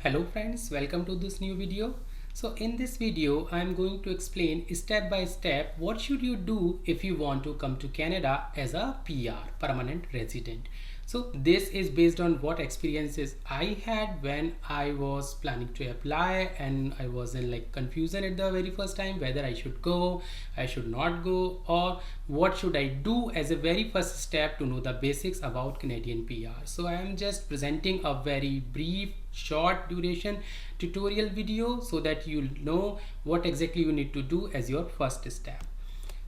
Hello friends, welcome to this new video. So in this video, I am going to explain step by step what should you do if you want to come to Canada as a PR, permanent resident. So this is based on what experiences I had when I was planning to apply, and I was in like confusion at the very first time whether I should go, I should not go, or what should I do as a very first step to know the basics about Canadian PR. So I am just presenting a very brief short duration tutorial video so that you know what exactly you need to do as your first step.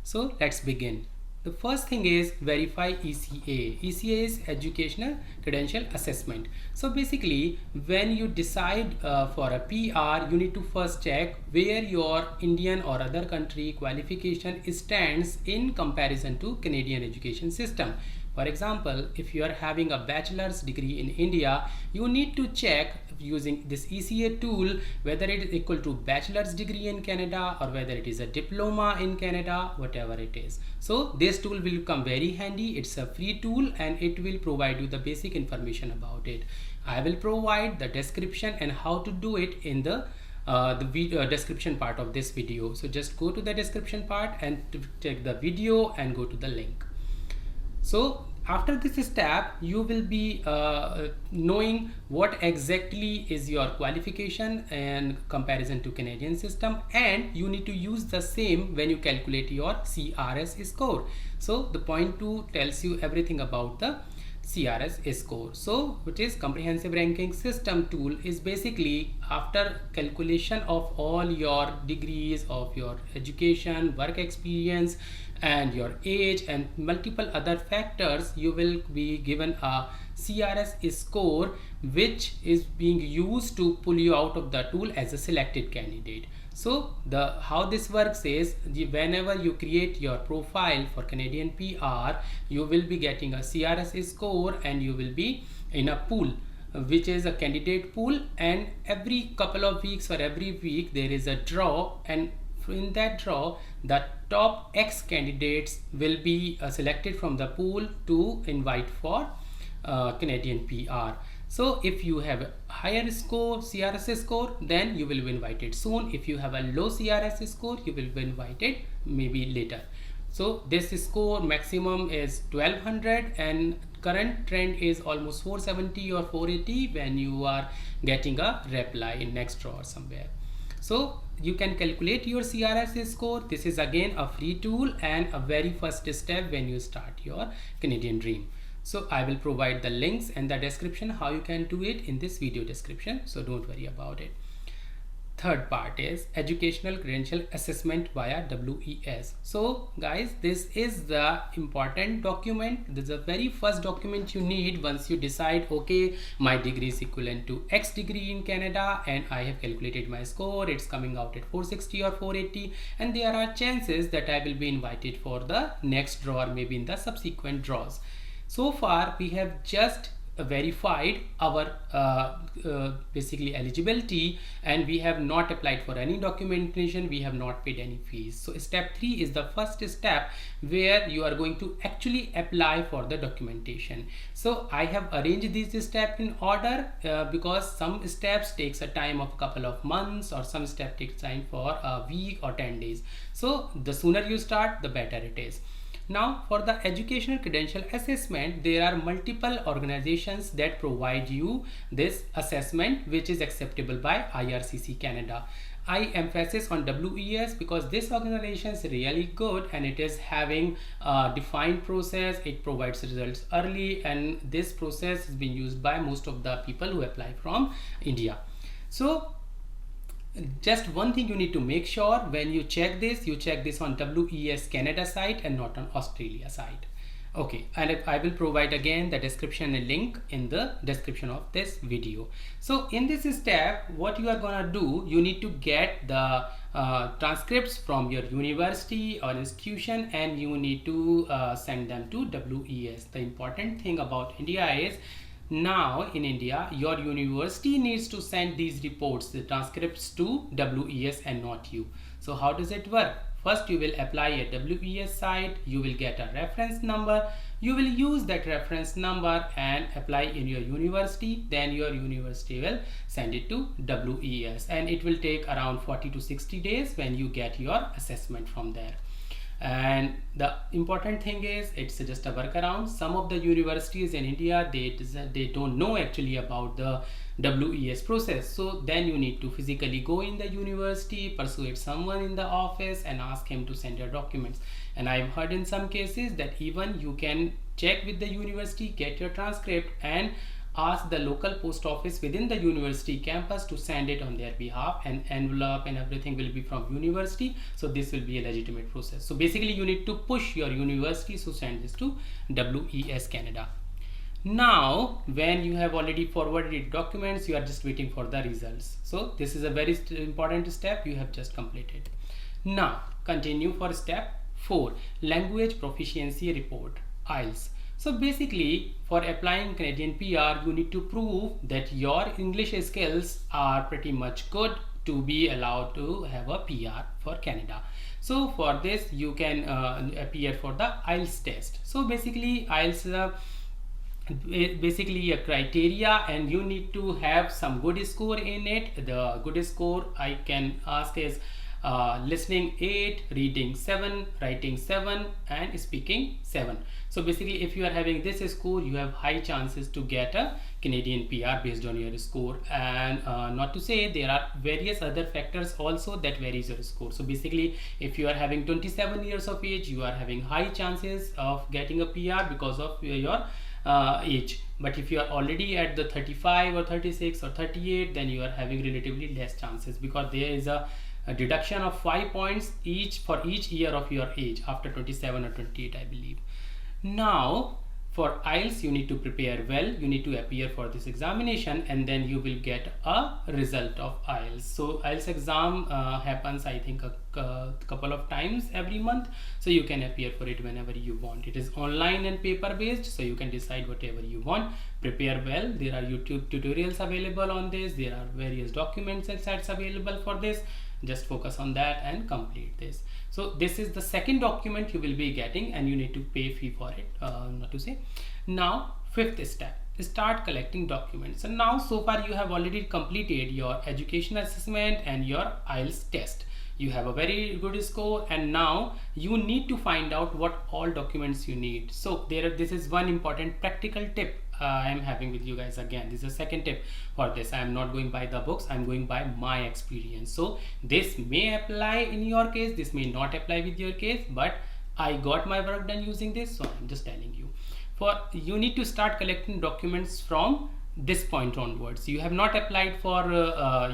So let's begin. The first thing is verify ECA. ECA is Educational Credential Assessment. So basically when you decide for a PR, you need to first check where your Indian or other country qualification stands in comparison to Canadian education system. For example, if you are having a bachelor's degree in India, you need to check using this ECA tool whether it is equal to bachelor's degree in Canada or whether it is a diploma in Canada, whatever it is. So this tool will come very handy. It's a free tool and it will provide you the basic information about it. I will provide the description and how to do it in the video description part of this video. So just go to the description part and check the video and go to the link. So after this step, you will be knowing what exactly is your qualification in comparison to Canadian system, and you need to use the same when you calculate your CRS score. So the point 2 tells you everything about the CRS score. So which is comprehensive ranking system tool is basically after calculation of all your degrees of your education, work experience and your age and multiple other factors, you will be given a CRS score which is being used to pull you out of the tool as a selected candidate. So how this works is whenever you create your profile for Canadian PR, you will be getting a CRS score and you will be in a pool which is a candidate pool, and every couple of weeks or every week there is a draw, and in that draw the top X candidates will be selected from the pool to invite for Canadian PR. So if you have a higher score, CRS score, then you will be invited soon. If you have a low CRS score, you will be invited maybe later. So this score maximum is 1200 and current trend is almost 470 or 480 when you are getting a reply in next draw or somewhere. So you can calculate your CRS score. This is again a free tool and a very first step when you start your Canadian dream. So I will provide the links and the description how you can do it in this video description, so don't worry about it. Third part is Educational Credential Assessment via WES. So guys, this is the important document. This is the very first document you need once you decide, okay, my degree is equivalent to X degree in Canada and I have calculated my score, it's coming out at 460 or 480, and there are chances that I will be invited for the next draw or maybe in the subsequent draws. So far we have just verified our basically eligibility, and we have not applied for any documentation, we have not paid any fees. So step 3 is the first step where you are going to actually apply for the documentation. So I have arranged these steps in order because some steps takes a time of a couple of months or some step takes time for a week or 10 days. So the sooner you start, the better it is. Now for the Educational Credential Assessment, there are multiple organizations that provide you this assessment which is acceptable by IRCC Canada. I emphasize on WES because this organization is really good and it is having a defined process. It provides results early and this process is being used by most of the people who apply from India. So just one thing you need to make sure when you check this on WES Canada site and not on Australia site. Okay, and I will provide again the description and link in the description of this video. So in this step, what you are gonna do, you need to get the transcripts from your university or institution and you need to send them to WES. The important thing about India is now in India, your university needs to send these reports, the transcripts, to WES and not you. So how does it work? First, you will apply a WES site, you will get a reference number you will use that reference number and apply in your university. Then your university will send it to WES, and it will take around 40 to 60 days when you get your assessment from there. And the important thing is, it's just a workaround. Some of the universities in India, they don't know actually about the WES process. So then you need to physically go in the university, persuade someone in the office and ask him to send your documents. And I've heard in some cases that even you can check with the university, get your transcript, and ask the local post office within the university campus to send it on their behalf, and envelope and everything will be from university. So this will be a legitimate process. So basically you need to push your university to send this to WES Canada. Now when you have already forwarded documents, you are just waiting for the results. So this is a very important step you have just completed. Now continue for step 4, language proficiency report, Ielts. So basically for applying Canadian PR, you need to prove that your English skills are pretty much good to be allowed to have a PR for Canada. So for this you can appear for the Ielts test. So basically Ielts basically a criteria, and you need to have some good score in it. The good score I can ask is listening 8, reading 7, writing 7, and speaking 7. So basically if you are having this score, you have high chances to get a Canadian PR based on your score. And not to say, there are various other factors also that varies your score. So basically if you are having 27 years of age, you are having high chances of getting a PR because of your age. But if you are already at the 35 or 36 or 38, then you are having relatively less chances, because there is a deduction of 5 points each for each year of your age after 27 or 28, I believe. Now for Ielts you need to prepare well, you need to appear for this examination, and then you will get a result of Ielts. So Ielts exam happens I think a couple of times every month, so you can appear for it whenever you want. It is online and paper based, so you can decide whatever you want. Prepare well. There are YouTube tutorials available on this, there are various documents and sets available for this. Just focus on that and complete this. So this is the second document you will be getting, and you need to pay fee for it, not to say. Now 5th step, start collecting documents. So now so far you have already completed your education assessment and your Ielts test. You have a very good score, and now you need to find out what all documents you need. So this is one important practical tip I am having with you guys. Again, this is a second tip for this. I am not going by the books, I am going by my experience. So this may apply in your case, this may not apply with your case, but I got my work done using this, so I'm just telling you. You need to start collecting documents from this point onwards. You have not applied for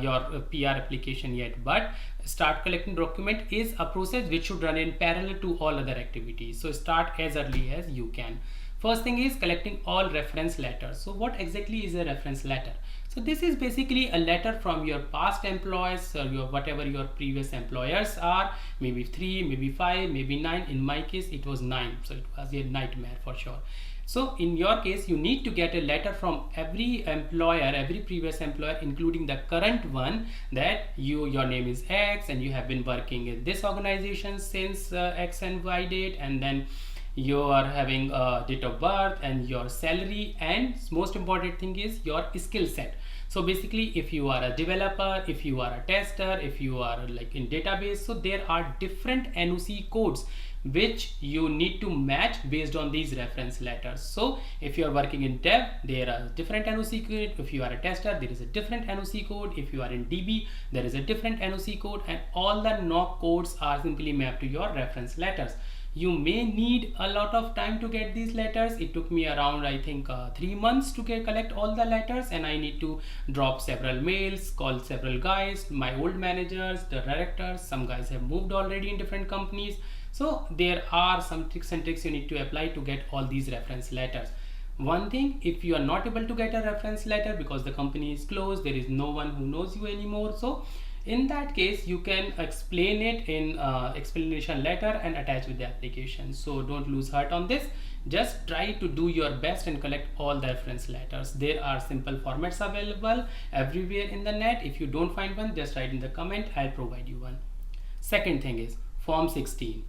your PR application yet, but start collecting document is a process which should run in parallel to all other activities. So start as early as you can. First thing is collecting all reference letters. So what exactly is a reference letter? So this is basically a letter from your past employees, or whatever your previous employers are, maybe 3, maybe 5, maybe 9. In my case it was 9, so it was a nightmare for sure. So in your case you need to get a letter from every employer, every previous employer, including the current one, that your name is X and you have been working in this organization since X and Y date, and then you are having a date of birth and your salary, and most important thing is your skill set. So basically if you are a developer, if you are a tester, if you are like in database, so there are different NOC codes which you need to match based on these reference letters. So if you are working in dev, there are different NOC code. If you are a tester, there is a different NOC code. If you are in DB, there is a different NOC code, and all the NOC codes are simply mapped to your reference letters. You may need a lot of time to get these letters. It took me around I think 3 months to collect all the letters, and I need to drop several mails, call several guys, my old managers, the directors. Some guys have moved already in different companies. So there are some tricks and tricks you need to apply to get all these reference letters. One thing, if you are not able to get a reference letter because the company is closed, there is no one who knows you anymore, so in that case you can explain it in explanation letter and attach with the application. So don't lose heart on this. Just try to do your best and collect all the reference letters. There are simple formats available everywhere in the net. If you don't find one, just write in the comment, I'll provide you one. Second thing is Form 16.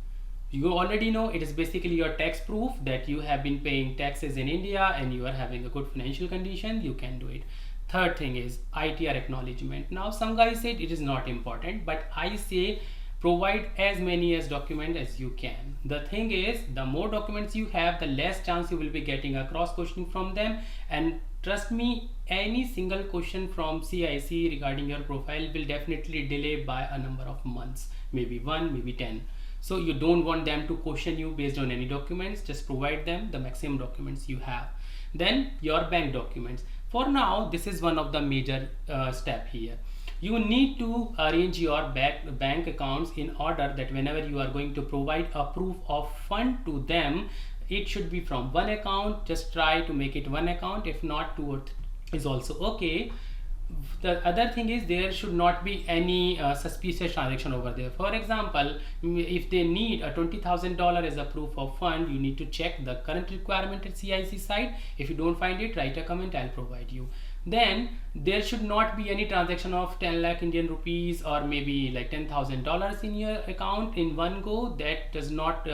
You already know it is basically your tax proof that you have been paying taxes in India and you are having a good financial condition. You can do it. Third thing is Itr Acknowledgement. Now some guys said it is not important, but I say provide as many as document as you can. The thing is, the more documents you have, the less chance you will be getting a cross questioning from them. And trust me, any single question from CIC regarding your profile will definitely delay by a number of months, maybe 1, maybe 10. So you don't want them to question you based on any documents. Just provide them the maximum documents you have. Then your bank documents. For now, this is one of the major step here. You need to arrange your bank accounts in order that whenever you are going to provide a proof of fund to them, it should be from one account. Just try to make it one account. If not, two or is also okay. The other thing is there should not be any suspicious transaction over there. For example, if they need a $20,000 as a proof of fund, you need to check the current requirement at CIC side. If you don't find it, write a comment, I'll provide you. Then there should not be any transaction of 10 lakh Indian rupees or maybe like $10,000 in your account in one go. That does not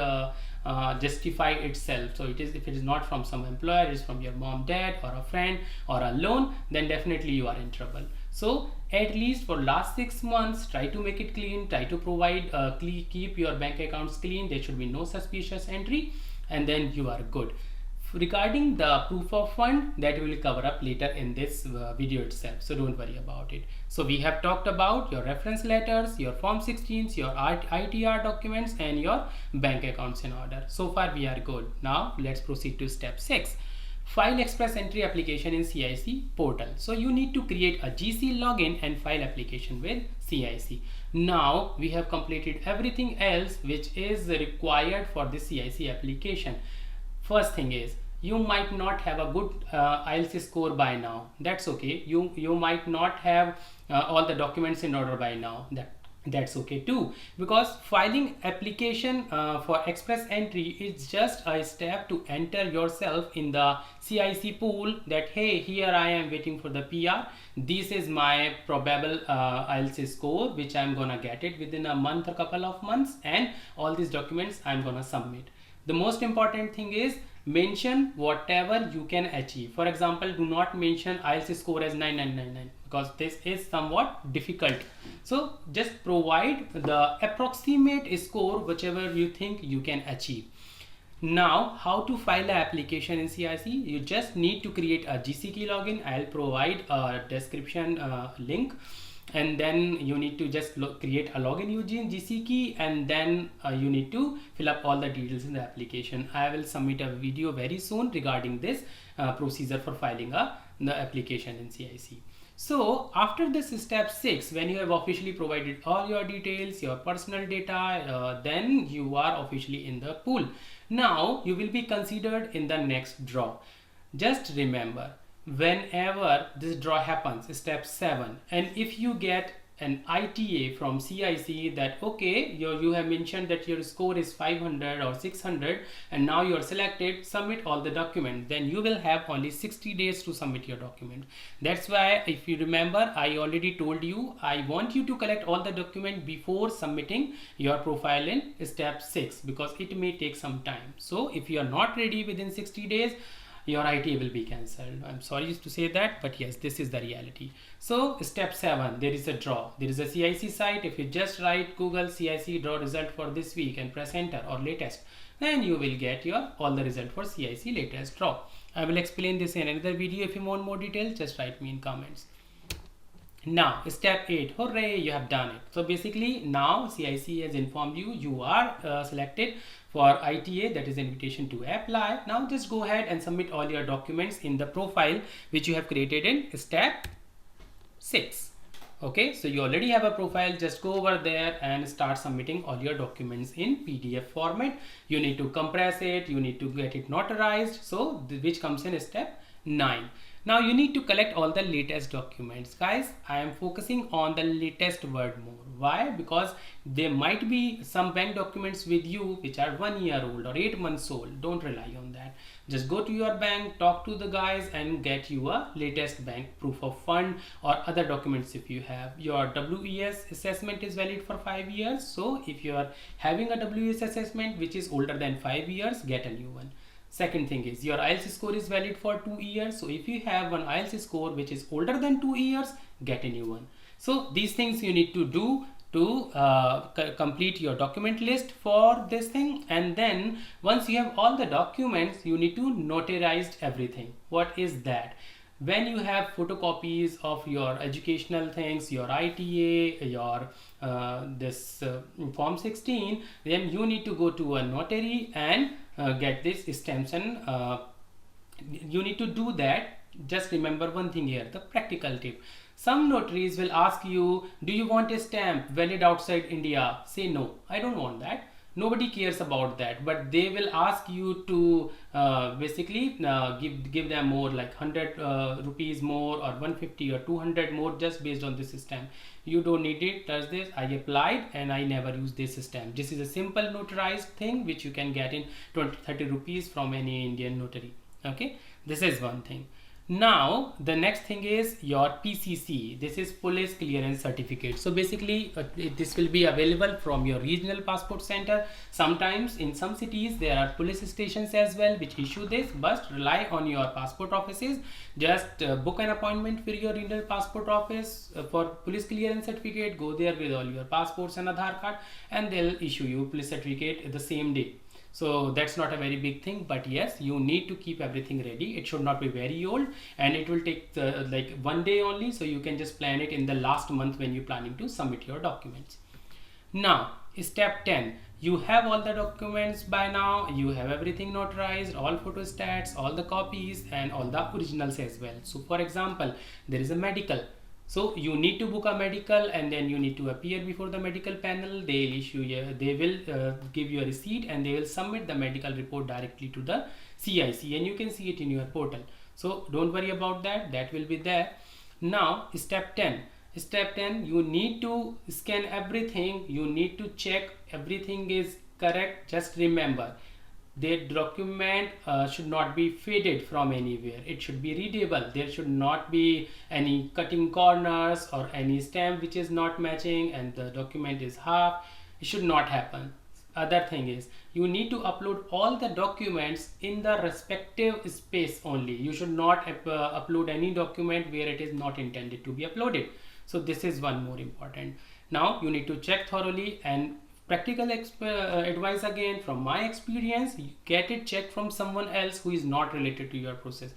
justify itself. So it is, if it is not from some employer, it is from your mom, dad, or a friend, or a loan, then definitely you are in trouble. So at least for last 6 months, try to make it clean, try to provide keep your bank accounts clean. There should be no suspicious entry, and then you are good. Regarding the proof of fund, that we will cover up later in this video itself, so don't worry about it. So we have talked about your reference letters, your form 16s, your ITR documents, and your bank accounts in order. So far we are good. Now let's proceed to step 6. File express entry application in CIC portal. So you need to create a GC login and file application with CIC. Now we have completed everything else which is required for the CIC application. First thing is, you might not have a good Ielts score by now. That's okay. You might not have all the documents in order by now. That's okay too, because filing application for express entry is just a step to enter yourself in the CIC pool that hey, here I am waiting for the PR. This is my probable Ielts score, which I'm gonna get it within a month or couple of months, and all these documents I'm gonna submit. The most important thing is mention whatever you can achieve. For example, do not mention Ielts score as 9999 because this is somewhat difficult. So just provide the approximate score, whichever you think you can achieve. Now, how to file an application in CIC? You just need to create a GC key login. I'll provide a description link. And then you need to just create a login using GC key, and then you need to fill up all the details in the application. I will submit a video very soon regarding this procedure for filing the application in CIC. So after this step 6, when you have officially provided all your details, your personal data, then you are officially in the pool. Now you will be considered in the next draw. Just remember, whenever this draw happens, step 7, and if you get an ITA from CIC that okay, you have mentioned that your score is 500 or 600 and now you are selected, submit all the documents, then you will have only 60 days to submit your document. That's why, if you remember, I already told you I want you to collect all the documents before submitting your profile in step 6 because it may take some time. So if you are not ready within 60 days, your ITA will be cancelled. I'm sorry to say that, but yes, this is the reality. So step 7, there is a draw. There is a CIC site. If you just write Google CIC draw result for this week and press enter or latest, then you will get your all the result for CIC latest draw. I will explain this in another video. If you want more details, just write me in comments. Now step 8, hooray, you have done it. So basically now CIC has informed you, you are selected for ITA, that is invitation to apply. Now just go ahead and submit all your documents in the profile which you have created in step 6. Okay, so you already have a profile. Just go over there and start submitting all your documents in PDF format. You need to compress it, you need to get it notarized, so which comes in step 9. Now you need to collect all the latest documents. Guys, I am focusing on the latest word more. Why? Because there might be some bank documents with you which are 1 year old or 8 months old. Don't rely on that. Just go to your bank, talk to the guys, and get you a latest bank proof of fund or other documents. If you have your WES assessment is valid for 5 years, so if you are having a WES assessment which is older than 5 years, get a new one. Second thing is your Ielts score is valid for 2 years, so if you have one Ielts score which is older than 2 years, get a new one. So these things you need to do to complete your document list for this thing. And then once you have all the documents, you need to notarize everything. What is that? When you have photocopies of your educational things, your ITA, your form 16, then you need to go to a notary and get this stamps, and you need to do that. Just remember one thing here, the practical tip. Some notaries will ask you, do you want a stamp valid outside India? Say no, I don't want that. Nobody cares about that, but they will ask you to basically give them more, like 100 rupees more or 150 or 200 more just based on this stamp. You don't need it. Does this? I applied and I never use this stamp. This is a simple notarized thing which you can get in 20-30 rupees from any Indian notary. Okay, this is one thing. Now the next thing is your PCC. This is Police Clearance Certificate. So basically this will be available from your regional passport center. Sometimes in some cities there are police stations as well which issue this, but rely on your passport offices. Just book an appointment with your regional passport office for police clearance certificate. Go there with all your passports and Aadhaar card, and they'll issue you police certificate the same day. So that's not a very big thing, but yes, you need to keep everything ready. It should not be very old, and it will take like 1 day only, so you can just plan it in the last month when you're planning to submit your documents. Now step 10, you have all the documents by now, you have everything notarized, all photostats, all the copies, and all the originals as well. So for example, there is a medical. So you need to book a medical, and then you need to appear before the medical panel. They'll issue you, they will give you a receipt, and they will submit the medical report directly to the CIC, and you can see it in your portal. So don't worry about that, that will be there. Now step 10. Step 10, you need to scan everything, you need to check everything is correct. Just remember, the document should not be faded from anywhere. It should be readable. There should not be any cutting corners or any stamp which is not matching and the document is half. It should not happen. Other thing is, you need to upload all the documents in the respective space only. You should not upload any document where it is not intended to be uploaded. So this is one more important. Now you need to check thoroughly, and practical advice again from my experience, get it checked from someone else who is not related to your process.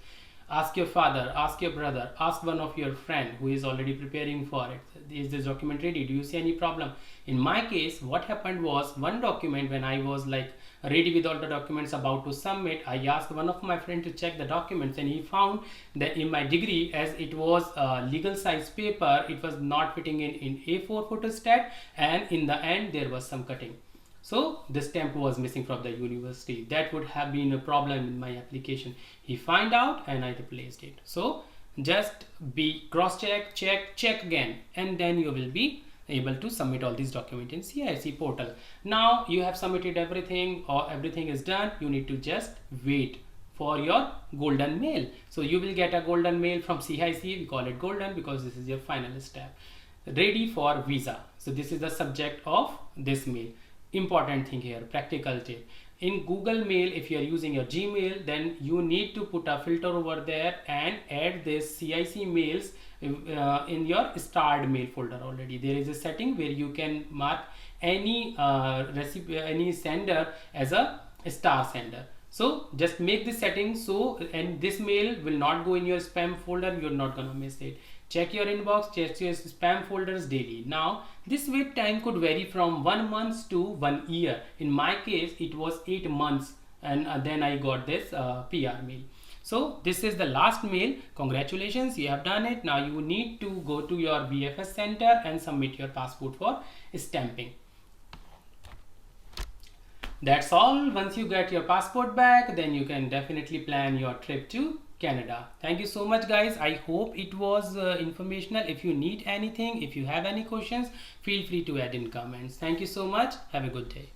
Ask your father, ask your brother, ask one of your friend who is already preparing for it. Is this document ready? Do you see any problem? In my case, what happened was, one document, when I was like ready with all the documents about to submit, I asked one of my friends to check the documents, and he found that in my degree, as it was a legal size paper, it was not fitting in A4 photostat, and in the end there was some cutting. So the stamp was missing from the university. That would have been a problem in my application. He found out and I replaced it. So just be cross-check, check again, and then you will be able to submit all these documents in CIC portal. Now you have submitted everything, or everything is done. You need to just wait for your golden mail. So you will get a golden mail from CIC. We call it golden because this is your final step. Ready for visa. So this is the subject of this mail. Important thing here, practical tip. In Google Mail, if you are using your Gmail, then you need to put a filter over there and add this CIC mails in your starred mail folder already. There is a setting where you can mark any any sender as a star sender. So just make this setting, so and this mail will not go in your spam folder. You're not gonna miss it. Check your inbox, check your spam folders daily. Now this wait time could vary from 1 month to 1 year. In my case it was 8 months, and then I got this PR mail. So this is the last mail. Congratulations, you have done it. Now you need to go to your VFS center and submit your passport for stamping. That's all. Once you get your passport back, then you can definitely plan your trip to Canada. Thank you so much guys. I hope it was informational. If you need anything, if you have any questions, feel free to add in comments. Thank you so much. Have a good day.